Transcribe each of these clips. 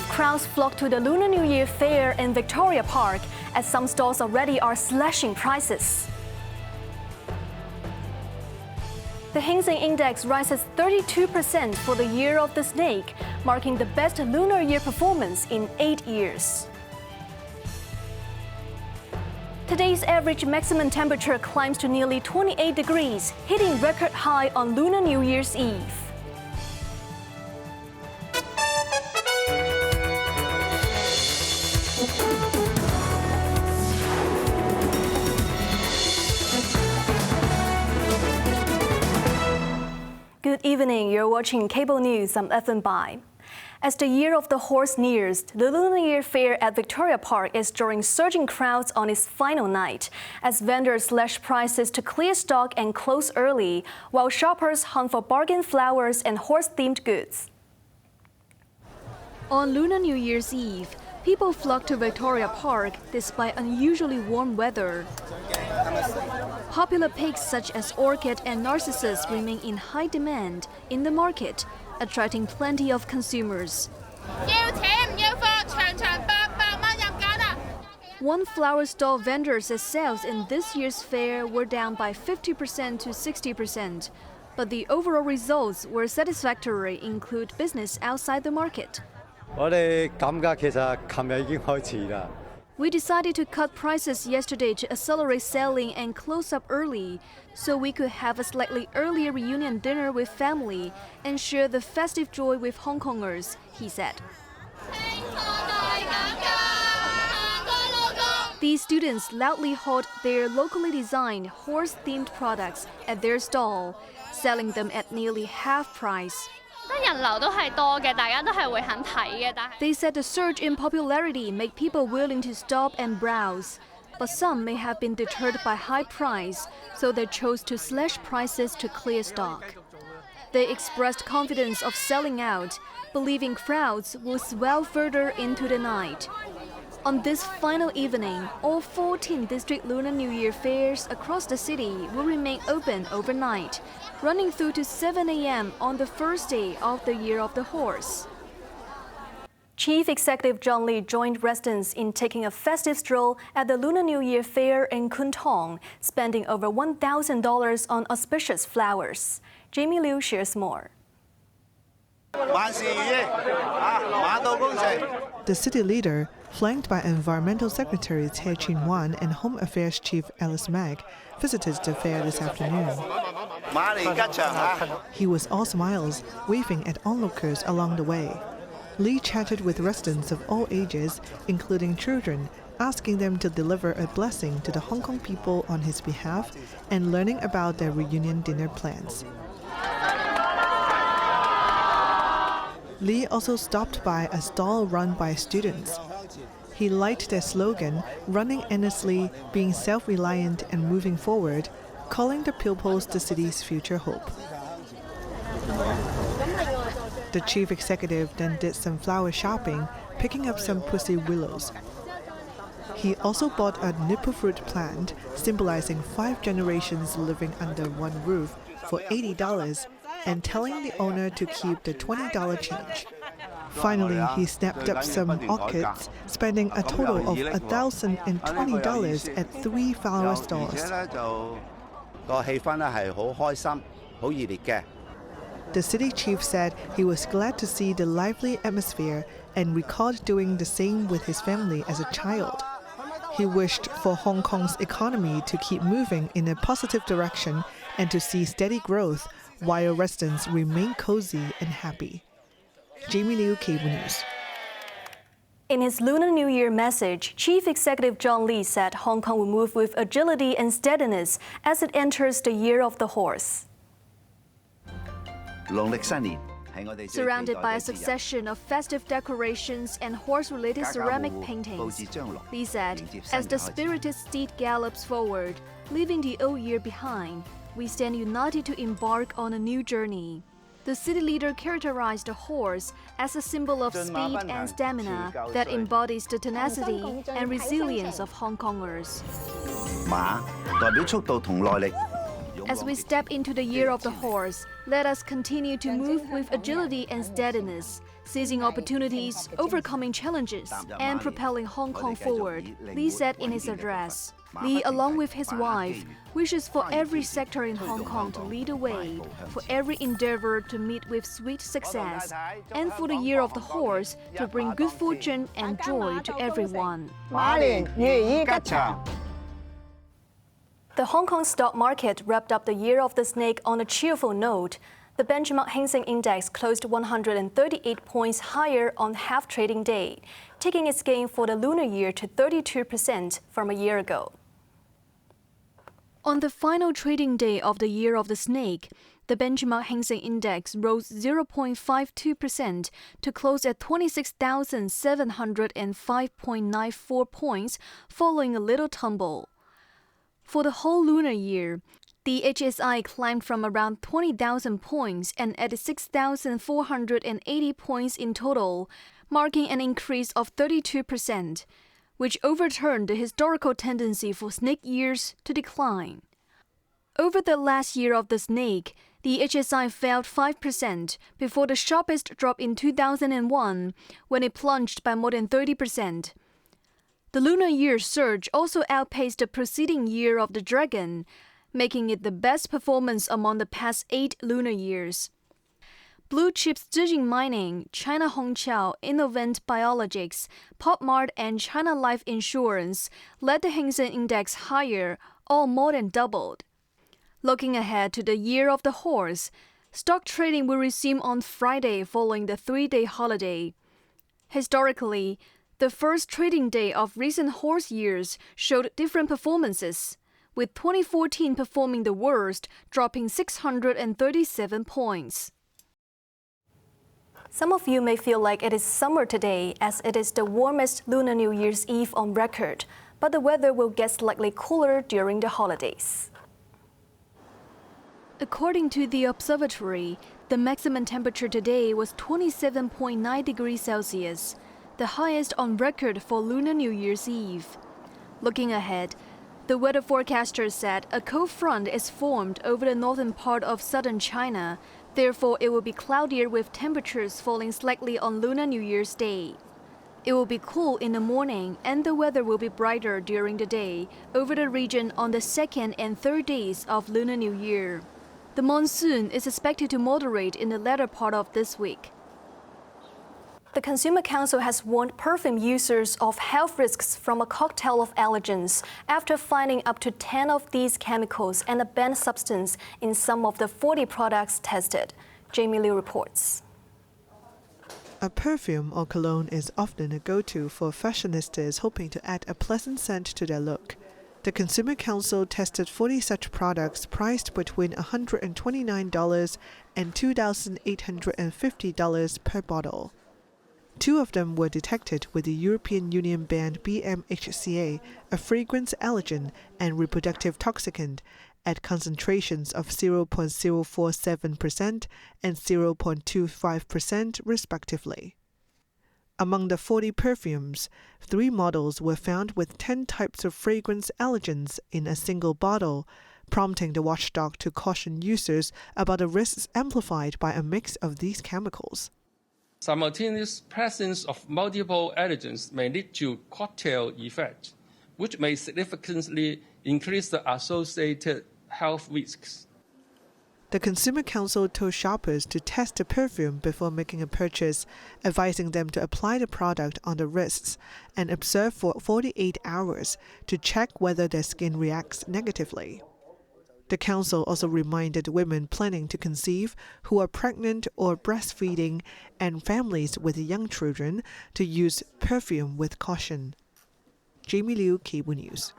crowds flock to the Lunar New Year fair in Victoria Park, as some stalls already are slashing prices. The Hang Seng Index rises 32% for the year of the snake, marking the best Lunar Year performance in 8 years. Today's average maximum temperature climbs to nearly 28 degrees, hitting record high on Lunar New Year's Eve. Good evening, you're watching Cable News, I'm Evan Bai. As the Year of the Horse nears, the Lunar Year Fair at Victoria Park is drawing surging crowds on its final night, as vendors slash prices to clear stock and close early, while shoppers hunt for bargain flowers and horse-themed goods. On Lunar New Year's Eve, people flock to Victoria Park despite unusually warm weather. Popular pigs such as orchid and narcissus remain in high demand in the market, attracting plenty of consumers. One flower stall vendor says sales in this year's fair were down by 50% to 60%, but the overall results were satisfactory, include business outside the market. We decided to cut prices yesterday to accelerate selling and close up early, so we could have a slightly earlier reunion dinner with family and share the festive joy with Hong Kongers, he said. These students loudly hauled their locally designed horse-themed products at their stall, selling them at nearly half price. They said the surge in popularity made people willing to stop and browse, but some may have been deterred by high price, so they chose to slash prices to clear stock. They expressed confidence of selling out, believing crowds will swell further into the night. On this final evening, all 14 district Lunar New Year fairs across the city will remain open overnight, running through to 7 a.m. on the first day of the Year of the Horse. Chief Executive John Lee joined residents in taking a festive stroll at the Lunar New Year fair in Kwun Tong, spending over $1,000 on auspicious flowers. Jamie Liu shares more. The city leader, flanked by Environmental Secretary Cai Chin-wan and Home Affairs Chief Alice Mack, visited the fair this afternoon. He was all smiles, waving at onlookers along the way. Lee chatted with residents of all ages, including children, asking them to deliver a blessing to the Hong Kong people on his behalf and learning about their reunion dinner plans. Lee also stopped by a stall run by students. He liked their slogan, running endlessly, being self-reliant and moving forward, calling the pupils the city's future hope. The chief executive then did some flower shopping, picking up some pussy willows. He also bought a nipple fruit plant, symbolizing 5 generations living under one roof, for $80, and telling the owner to keep the $20 change. Finally, he snapped up some orchids, spending a total of $1,020 at 3 flower stalls. The city chief said he was glad to see the lively atmosphere and recalled doing the same with his family as a child. He wished for Hong Kong's economy to keep moving in a positive direction and to see steady growth while residents remain cozy and happy. Jamie Liu, Cable News. In his Lunar New Year message, Chief Executive John Lee said Hong Kong will move with agility and steadiness as it enters the Year of the Horse. Surrounded by a succession of festive decorations and horse-related ceramic paintings, Lee said, as the spirited steed gallops forward, leaving the old year behind, we stand united to embark on a new journey. The city leader characterized the horse as a symbol of speed and stamina that embodies the tenacity and resilience of Hong Kongers. As we step into the Year of the Horse, let us continue to move with agility and steadiness, seizing opportunities, overcoming challenges, and propelling Hong Kong forward, Li said in his address. Li, along with his wife, wishes for every sector in Hong Kong to lead the way, for every endeavor to meet with sweet success, and for the Year of the Horse to bring good fortune and joy to everyone. The Hong Kong stock market wrapped up the Year of the Snake on a cheerful note. The benchmark Hang Seng Index closed 138 points higher on half trading day, taking its gain for the lunar year to 32% from a year ago. On the final trading day of the Year of the Snake, the benchmark Hang Seng Index rose 0.52% to close at 26,705.94 points, following a little tumble. For the whole lunar year, the HSI climbed from around 20,000 points and added 6,480 points in total, marking an increase of 32%, which overturned the historical tendency for snake years to decline. Over the last Year of the Snake, the HSI fell 5% before the sharpest drop in 2001, when it plunged by more than 30%. The lunar year surge also outpaced the preceding Year of the Dragon, making it the best performance among the past 8 lunar years. Blue chips Zijin Mining, China Hongqiao, Innovent Biologics, PopMart, and China Life Insurance led the Hang Seng Index higher, all more than doubled. Looking ahead to the Year of the Horse, stock trading will resume on Friday following the 3-day holiday. Historically, the first trading day of recent horse years showed different performances, with 2014 performing the worst, dropping 637 points. Some of you may feel like it is summer today, as it is the warmest Lunar New Year's Eve on record, but the weather will get slightly cooler during the holidays. According to the observatory, the maximum temperature today was 27.9 degrees Celsius, the highest on record for Lunar New Year's Eve. Looking ahead, the weather forecaster said a cold front is formed over the northern part of southern China. Therefore, it will be cloudier with temperatures falling slightly on Lunar New Year's Day. It will be cool in the morning and the weather will be brighter during the day over the region on the 2nd and 3rd days of Lunar New Year. The monsoon is expected to moderate in the latter part of this week. The Consumer Council has warned perfume users of health risks from a cocktail of allergens after finding up to 10 of these chemicals and a banned substance in some of the 40 products tested. Jamie Liu reports. A perfume or cologne is often a go-to for fashionistas hoping to add a pleasant scent to their look. The Consumer Council tested 40 such products priced between $129 and $2,850 per bottle. 2 of them were detected with the European Union banned BMHCA, a fragrance allergen and reproductive toxicant, at concentrations of 0.047% and 0.25% respectively. Among the 40 perfumes, 3 models were found with 10 types of fragrance allergens in a single bottle, prompting the watchdog to caution users about the risks amplified by a mix of these chemicals. Simultaneous presence of multiple allergens may lead to cocktail effect, which may significantly increase the associated health risks. The Consumer Council told shoppers to test the perfume before making a purchase, advising them to apply the product on the wrists and observe for 48 hours to check whether their skin reacts negatively. The council also reminded women planning to conceive, who are pregnant or breastfeeding, and families with young children to use perfume with caution. Jamie Liu, Cable News.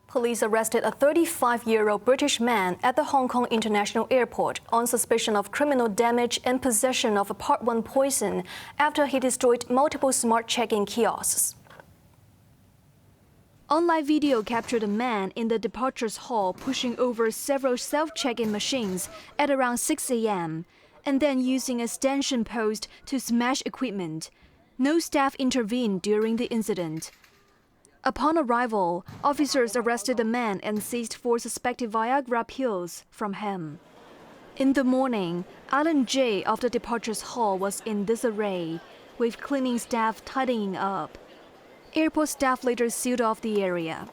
Police arrested a 35-year-old British man at the Hong Kong International Airport on suspicion of criminal damage and possession of a Part 1 poison after he destroyed multiple smart check-in kiosks. Online video captured a man in the departures hall pushing over several self-check-in machines at around 6 a.m. and then using a stanchion post to smash equipment. No staff intervened during the incident. Upon arrival, officers arrested the man and seized 4 suspected Viagra pills from him. In the morning, Island J of the departures hall was in disarray, with cleaning staff tidying up. Airport staff later sealed off the area.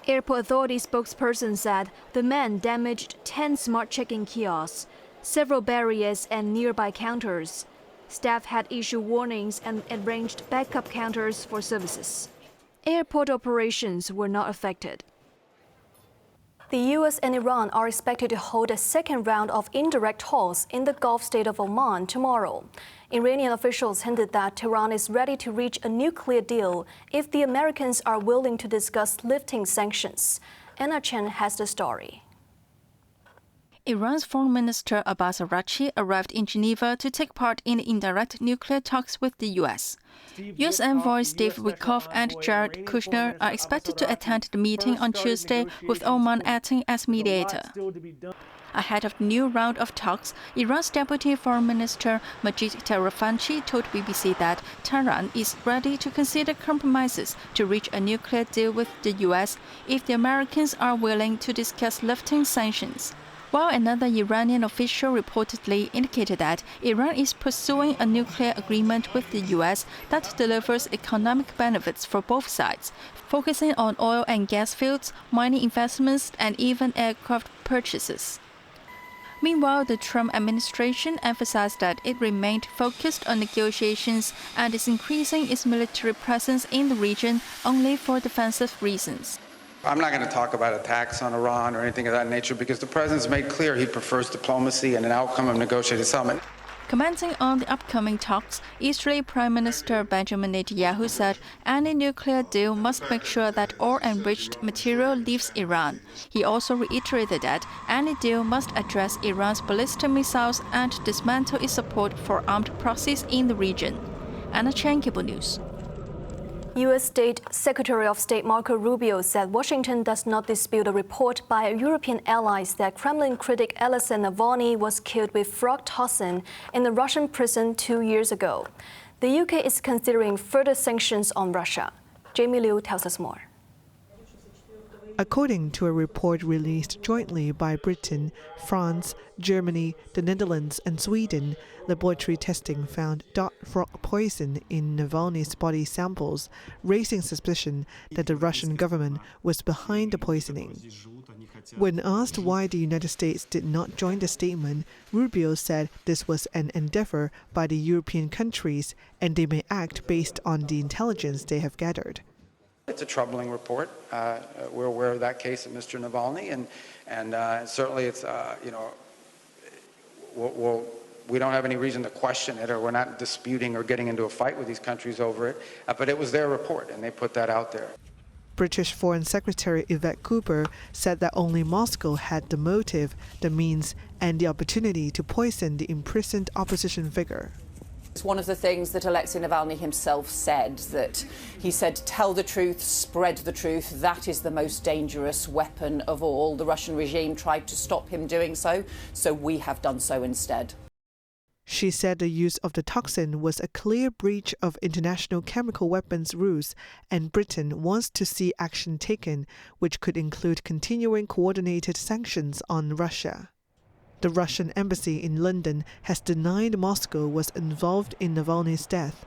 Airport authority spokesperson said the men damaged 10 smart check-in kiosks, several barriers and nearby counters. Staff had issued warnings and arranged backup counters for services. Airport operations were not affected. The U.S. and Iran are expected to hold a second round of indirect talks in the Gulf state of Oman tomorrow. Iranian officials hinted that Tehran is ready to reach a nuclear deal if the Americans are willing to discuss lifting sanctions. Anna Chen has the story. Iran's Foreign Minister Abbas Araghchi arrived in Geneva to take part in indirect nuclear talks with the U.S. U.S. envoys Steve Witkoff and Jared Kushner are expected to attend the meeting on Tuesday, with Oman acting as mediator. Ahead of the new round of talks, Iran's Deputy Foreign Minister Majid Tarafanchi told BBC that Tehran is ready to consider compromises to reach a nuclear deal with the U.S. if the Americans are willing to discuss lifting sanctions. While another Iranian official reportedly indicated that Iran is pursuing a nuclear agreement with the U.S. that delivers economic benefits for both sides, focusing on oil and gas fields, mining investments, and even aircraft purchases. Meanwhile, the Trump administration emphasized that it remained focused on negotiations and is increasing its military presence in the region only for defensive reasons. I'm not going to talk about attacks on Iran or anything of that nature because the president's made clear he prefers diplomacy and an outcome of negotiated settlement. Commenting on the upcoming talks, Israeli Prime Minister Benjamin Netanyahu said any nuclear deal must make sure that all enriched material leaves Iran. He also reiterated that any deal must address Iran's ballistic missiles and dismantle its support for armed proxies in the region. Anna Chen, Cable News. U.S. State Secretary of State Marco Rubio said Washington does not dispute a report by European allies that Kremlin critic Alexei Navalny was killed with frog toxin in a Russian prison 2 years ago. The UK is considering further sanctions on Russia. Jamie Liu tells us more. According to a report released jointly by Britain, France, Germany, the Netherlands and Sweden, laboratory testing found dart frog poison in Navalny's body samples, raising suspicion that the Russian government was behind the poisoning. When asked why the United States did not join the statement, Rubio said this was an endeavor by the European countries and they may act based on the intelligence they have gathered. It's a troubling report. We're aware of that case of Mr. Navalny, and certainly it's, we don't have any reason to question it, or we're not disputing or getting into a fight with these countries over it, but it was their report, and they put that out there. British Foreign Secretary Yvette Cooper said that only Moscow had the motive, the means, and the opportunity to poison the imprisoned opposition figure. It's one of the things that Alexei Navalny himself said, that he said, tell the truth, spread the truth, that is the most dangerous weapon of all. The Russian regime tried to stop him doing so, so we have done so instead. She said the use of the toxin was a clear breach of international chemical weapons rules, and Britain wants to see action taken, which could include continuing coordinated sanctions on Russia. The Russian embassy in London has denied Moscow was involved in Navalny's death.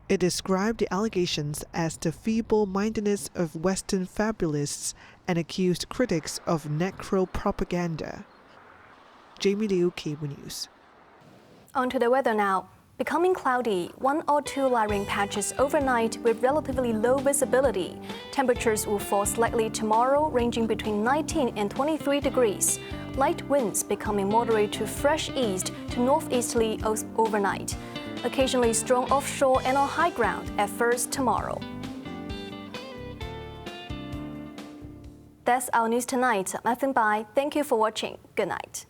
It described the allegations as the feeble-mindedness of Western fabulists and accused critics of necro-propaganda. Jamie Liu, Cable News. On to the weather now. Becoming cloudy, 1 or 2 light rain patches overnight with relatively low visibility. Temperatures will fall slightly tomorrow, ranging between 19 and 23 degrees. Light winds becoming moderate to fresh east to northeasterly overnight. Occasionally strong offshore and on high ground at first tomorrow. That's our news tonight. I'm Evan Bai. Thank you for watching. Good night.